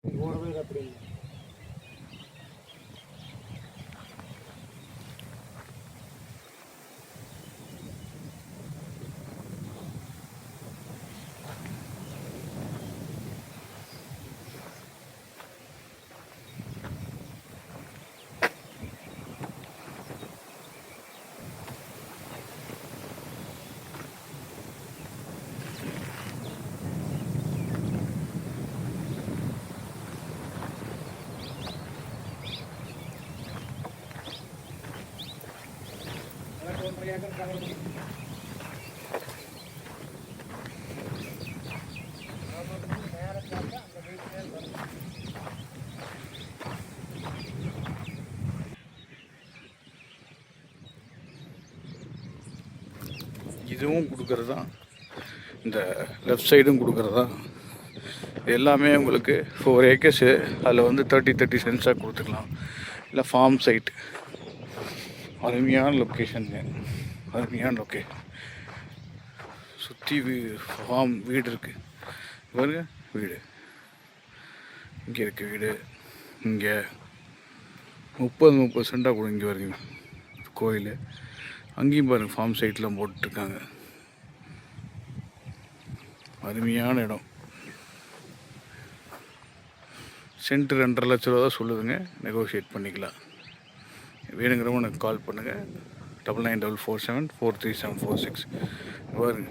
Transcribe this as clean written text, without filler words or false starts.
ஓடுறது அப்படி இல்லை. இதுவும் கொடுக்குறது தான், இந்த லெஃப்ட் சைடும் கொடுக்குறது தான். எல்லாமே உங்களுக்கு 4 ஏக்கர்ஸு. அதில் வந்து 30 சென்ட்ஸாக கொடுத்துக்கலாம். இல்லை ஃபார்ம் சைட், அருமையான லொக்கேஷனுங்க, அருமையான லொக்கேஷன். சுற்றி ஃபார்ம் வீடு இருக்குது பாருங்க. வீடு இங்கே இருக்குது. வீடு இங்கே 30 சென்டாக கூட இங்கே வருங்க. கோயில் அங்கேயும் பாருங்கள், ஃபார்ம் சைட்லாம் போட்டுருக்காங்க. அருமையான இடம். சென்ட் 2.5 லட்ச ரூபா தான் சொல்லுதுங்க. நெகோஷியேட் பண்ணிக்கலாம். வேணுங்கிறவங்க எனக்கு கால் பண்ணுங்கள். 9944743746 பாருங்க.